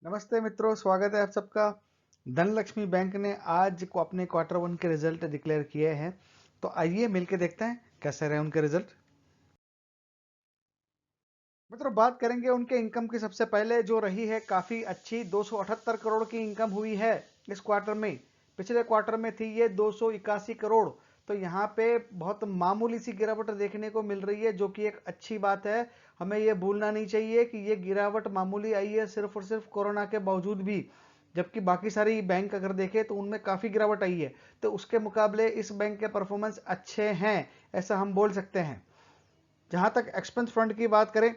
नमस्ते मित्रों, स्वागत है आप सबका। धनलक्ष्मी बैंक ने आज को अपने क्वार्टर वन के रिजल्ट डिक्लेयर किए हैं। तो आइए मिलकर देखते हैं कैसे रहे उनके रिजल्ट। मित्रों, बात करेंगे उनके इनकम की। सबसे पहले जो रही है काफी अच्छी, 278 करोड़ की इनकम हुई है इस क्वार्टर में। पिछले क्वार्टर में थी ये 281 करोड़। तो यहाँ पे बहुत मामूली सी गिरावट देखने को मिल रही है, जो कि एक अच्छी बात है। हमें ये भूलना नहीं चाहिए कि ये गिरावट मामूली आई है सिर्फ और सिर्फ कोरोना के बावजूद भी, जबकि बाकी सारी बैंक अगर देखें तो उनमें काफी गिरावट आई है। तो उसके मुकाबले इस बैंक के परफॉर्मेंस अच्छे हैं, ऐसा हम बोल सकते हैं। जहां तक एक्सपेंस फ्रंट की बात करें,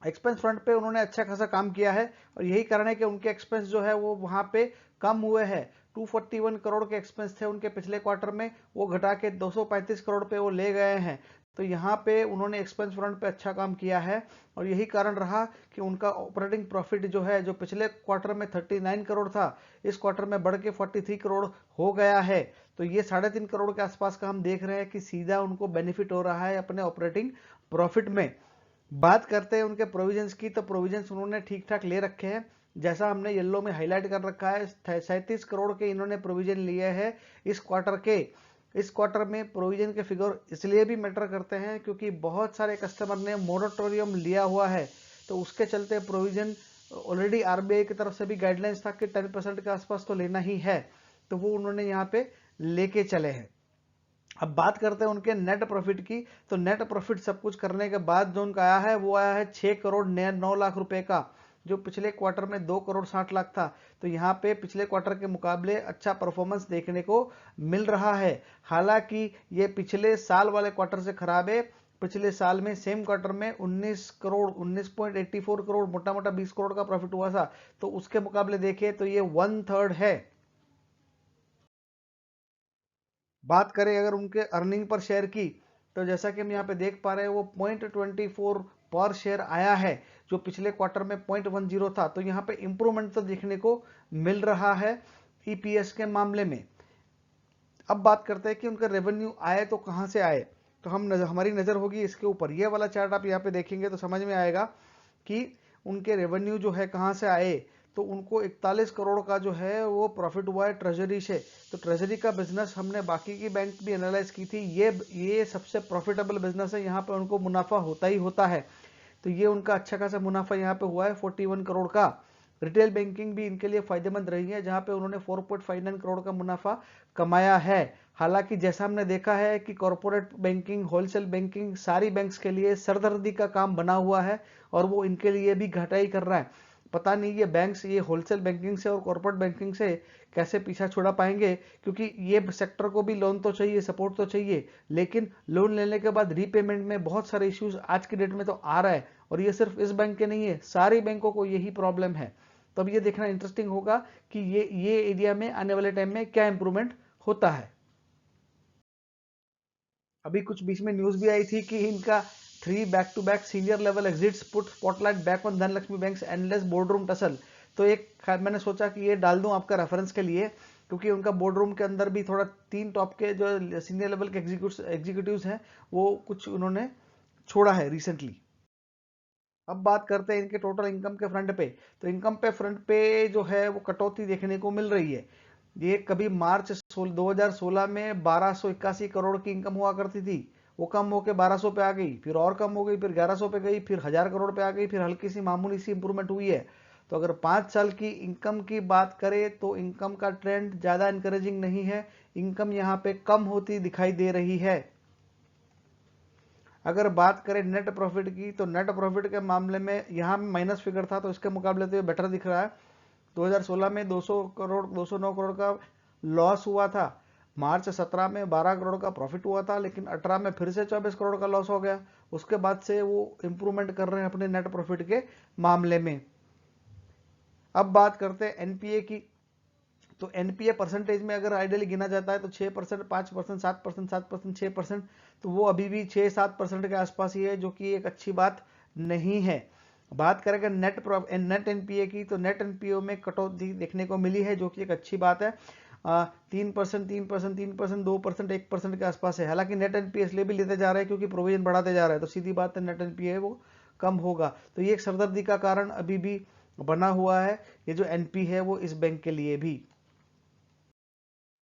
एक्सपेंस फ्रंट पे उन्होंने अच्छा खासा काम किया है, और यही कारण है कि उनके एक्सपेंस जो है वो वहां पे कम हुए हैं। 241 करोड़ के एक्सपेंस थे उनके पिछले क्वार्टर में, वो घटा के 235 करोड़ पे वो ले गए हैं। तो यहाँ पे उन्होंने एक्सपेंस फ्रंट पे अच्छा काम किया है, और यही कारण रहा कि उनका ऑपरेटिंग प्रॉफिट जो है, जो पिछले क्वार्टर में 39 करोड़ था, इस क्वार्टर में बढ़ के 43 करोड़ हो गया है। तो ये 3.5 करोड़ के आसपास का हम देख रहे हैं कि सीधा उनको बेनिफिट हो रहा है अपने ऑपरेटिंग प्रॉफिट में। बात करते हैं उनके प्रोविजंस की, तो प्रोविजंस उन्होंने ठीक ठाक ले रखे हैं, जैसा हमने येलो में हाईलाइट कर रखा है। 37 करोड़ के इन्होंने प्रोविजन लिए हैं इस क्वार्टर के। इस क्वार्टर में प्रोविजन के फिगर इसलिए भी मैटर करते हैं क्योंकि बहुत सारे कस्टमर ने मोरेटोरियम लिया हुआ है, तो उसके चलते प्रोविजन ऑलरेडी आरबीआई की तरफ से भी गाइडलाइंस था कि 10% के आसपास तो लेना ही है, तो वो उन्होंने यहाँ पे लेके चले हैं। अब बात करते हैं उनके नेट प्रॉफिट की। तो नेट प्रॉफिट सब कुछ करने के बाद जो उनका आया है वो आया है 6 करोड़ 9 लाख रुपए का, जो पिछले क्वार्टर में 2 करोड़ 60 लाख था। तो यहाँ पे पिछले क्वार्टर के मुकाबले अच्छा परफॉर्मेंस देखने को मिल रहा है। हालांकि ये पिछले साल वाले क्वार्टर से खराब है। पिछले साल में सेम क्वार्टर में 19 करोड़ 19.84 करोड़, मोटा मोटा 20 करोड़ का प्रॉफिट हुआ था। तो उसके मुकाबले देखें तो ये 1/3 है। बात करें अगर उनके अर्निंग पर शेयर की, तो जैसा कि हम यहाँ पे देख पा रहे हैं वो 0.24 पर शेयर आया है, जो पिछले क्वार्टर में 0.10 था। तो यहाँ पे इंप्रूवमेंट तो देखने को मिल रहा है ईपीएस के मामले में। अब बात करते हैं कि उनका रेवेन्यू आए तो कहाँ से आए। तो हमारी नज़र होगी इसके ऊपर। ये वाला चार्ट आप यहाँ पे देखेंगे तो समझ में आएगा कि उनके रेवेन्यू जो है कहाँ से आए। तो उनको 41 करोड़ का जो है वो प्रॉफिट हुआ है ट्रेजरी से। तो ट्रेजरी का बिजनेस हमने बाकी की बैंक भी एनालाइज की थी, ये सबसे प्रॉफिटेबल बिजनेस है, यहाँ पे उनको मुनाफा होता ही होता है। तो ये उनका अच्छा खासा मुनाफा यहाँ पे हुआ है 41 करोड़ का। रिटेल बैंकिंग भी इनके लिए फायदेमंद रही है, जहां पे उन्होंने 4.59 करोड़ का मुनाफा कमाया है। हालांकि जैसा हमने देखा है कि कॉरपोरेट बैंकिंग, होलसेल बैंकिंग सारी बैंक्स के लिए सरदर्दी का काम बना हुआ है, और वो इनके लिए भी घाटा ही कर रहा है। पता नहीं ये बैंक्स ये होलसेल बैंकिंग से और कॉर्पोरेट बैंकिंग से कैसे पीछा छुड़ा पाएंगे, क्योंकि ये सेक्टर को भी लोन तो चाहिए, सपोर्ट तो चाहिए, लेकिन लोन लेने के बाद रीपेमेंट में बहुत सारे इश्यूज आज की डेट में तो आ रहा है। और ये सिर्फ इस बैंक के नहीं है, सारी बैंकों को यही प्रॉब्लम है। तो अब ये देखना इंटरेस्टिंग होगा कि ये एरिया में आने वाले टाइम में क्या इंप्रूवमेंट होता है। अभी कुछ बीच में न्यूज भी आई थी कि इनका 3 back to back senior level exits put spotlight back on Dhanlaxmi bank's endless boardroom tussle. तो एक मैंने सोचा कि ये डाल दूं आपका रेफरेंस के लिए, क्योंकि उनका बोर्डरूम के अंदर भी थोड़ा 3 टॉप के जो सीनियर लेवल के एग्जीक्यूटिव्स हैं वो कुछ उन्होंने छोड़ा है रिसेंटली। अब बात करते हैं इनके टोटल इनकम के फ्रंट पे। तो इनकम पे फ्रंट पे जो है वो कटौती देखने को मिल रही है। ये कभी मार्च 2016 में 1281 करोड़ की इनकम हुआ करती थी, वो कम होकर 1200 पे आ गई, फिर और कम हो गई, फिर 1100 पे गई, फिर 1000 करोड़ पे आ गई, फिर हल्की सी मामूली सी इंप्रूवमेंट हुई है। तो अगर 5 साल की इनकम की बात करें तो इनकम का ट्रेंड ज़्यादा इंकरेजिंग नहीं है। इनकम यहाँ पे कम होती दिखाई दे रही है। अगर बात करें नेट प्रॉफिट की, तो नेट प्रॉफिट के मामले में यहाँ माइनस फिगर था, तो इसके मुकाबले तो ये बेटर दिख रहा है। 2016 में 200 करोड़ 209 करोड़ का लॉस हुआ था। मार्च 17 में 12 करोड़ का प्रॉफिट हुआ था, लेकिन 18 में फिर से 24 करोड़ का लॉस हो गया। उसके बाद से वो इंप्रूवमेंट कर रहे हैं अपने नेट प्रॉफिट के मामले में। अब बात करते हैं एनपीए की। तो एनपीए परसेंटेज में अगर आइडियली गिना जाता है तो 6%, 5%, 7%, 7%, 6%, तो वो अभी भी 6-7% के आसपास ही है, जो कि एक अच्छी बात नहीं है। बात करेंगे नेट एनपीए की, तो नेट एनपीए में कटौती देखने को मिली है, जो कि एक अच्छी बात है। 3%, 3%, 3%, 2%, 1% के आसपास है। हालांकि नेट एनपीए इसलिए भी लेते जा रहे हैं क्योंकि प्रोविजन बढ़ाते जा रहे हैं, तो सीधी बात है नेट एनपीए वो कम होगा। तो ये एक सरदर्दी का कारण अभी भी बना हुआ है ये जो एनपी है वो इस बैंक के लिए भी।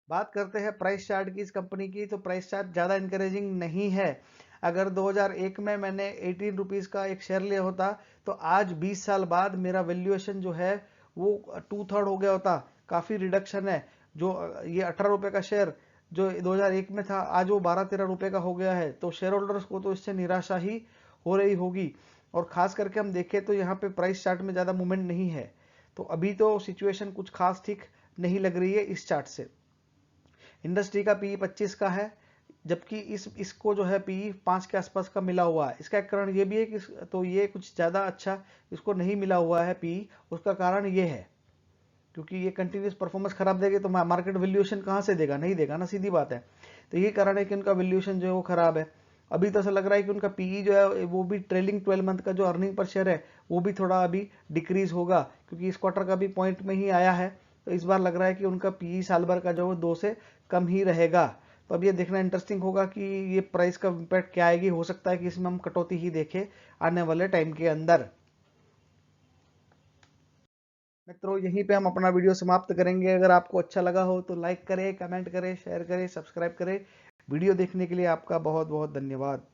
बात करते हैं प्राइस चार्ट की इस कंपनी की, तो प्राइस चार्ट ज़्यादा इंकरेजिंग नहीं है। अगर 2001 में मैंने 18 रुपीज़ का एक शेयर लिया होता तो आज 20 साल बाद मेरा वैल्यूएशन जो है वो 2/3 हो गया होता। काफ़ी रिडक्शन है। जो ये 18 रुपये का शेयर जो 2001 में था आज वो 12-13 रुपये का हो गया है। तो शेयर होल्डर्स को तो इससे निराशा ही हो रही होगी। और ख़ास करके हम देखें तो यहाँ पे प्राइस चार्ट में ज़्यादा मूवमेंट नहीं है। तो अभी तो सिचुएशन कुछ खास ठीक नहीं लग रही है इस चार्ट से। इंडस्ट्री का पीई 25 का है, जबकि इसको जो है पीई 5 के आसपास का मिला हुआ है। इसका एक कारण ये भी है कि तो ये कुछ ज़्यादा अच्छा इसको नहीं मिला हुआ है पीई। उसका कारण ये है क्योंकि ये कंटिन्यूस परफॉर्मेंस खराब देगी तो मार्केट वैल्यूएशन कहाँ से देगा, नहीं देगा ना, सीधी बात है। तो यही कारण है कि उनका वैल्यूएशन जो है वो खराब है। अभी तो ऐसा लग रहा है कि उनका पीई जो है वो भी ट्रेलिंग 12 मंथ का जो अर्निंग पर शेयर है वो भी थोड़ा अभी डिक्रीज होगा, क्योंकि इस क्वार्टर का भी पॉइंट में ही आया है। तो इस बार लग रहा है कि उनका पीई साल भर का जो है 2 से कम ही रहेगा। तो अब ये देखना इंटरेस्टिंग होगा कि ये प्राइस का इम्पैक्ट क्या आएगी। हो सकता है कि इसमें हम कटौती ही देखें आने वाले टाइम के अंदर। मित्रों यहीं पे हम अपना वीडियो समाप्त करेंगे। अगर आपको अच्छा लगा हो तो लाइक करें, कमेंट करें, शेयर करें, सब्सक्राइब करें। वीडियो देखने के लिए आपका बहुत बहुत धन्यवाद।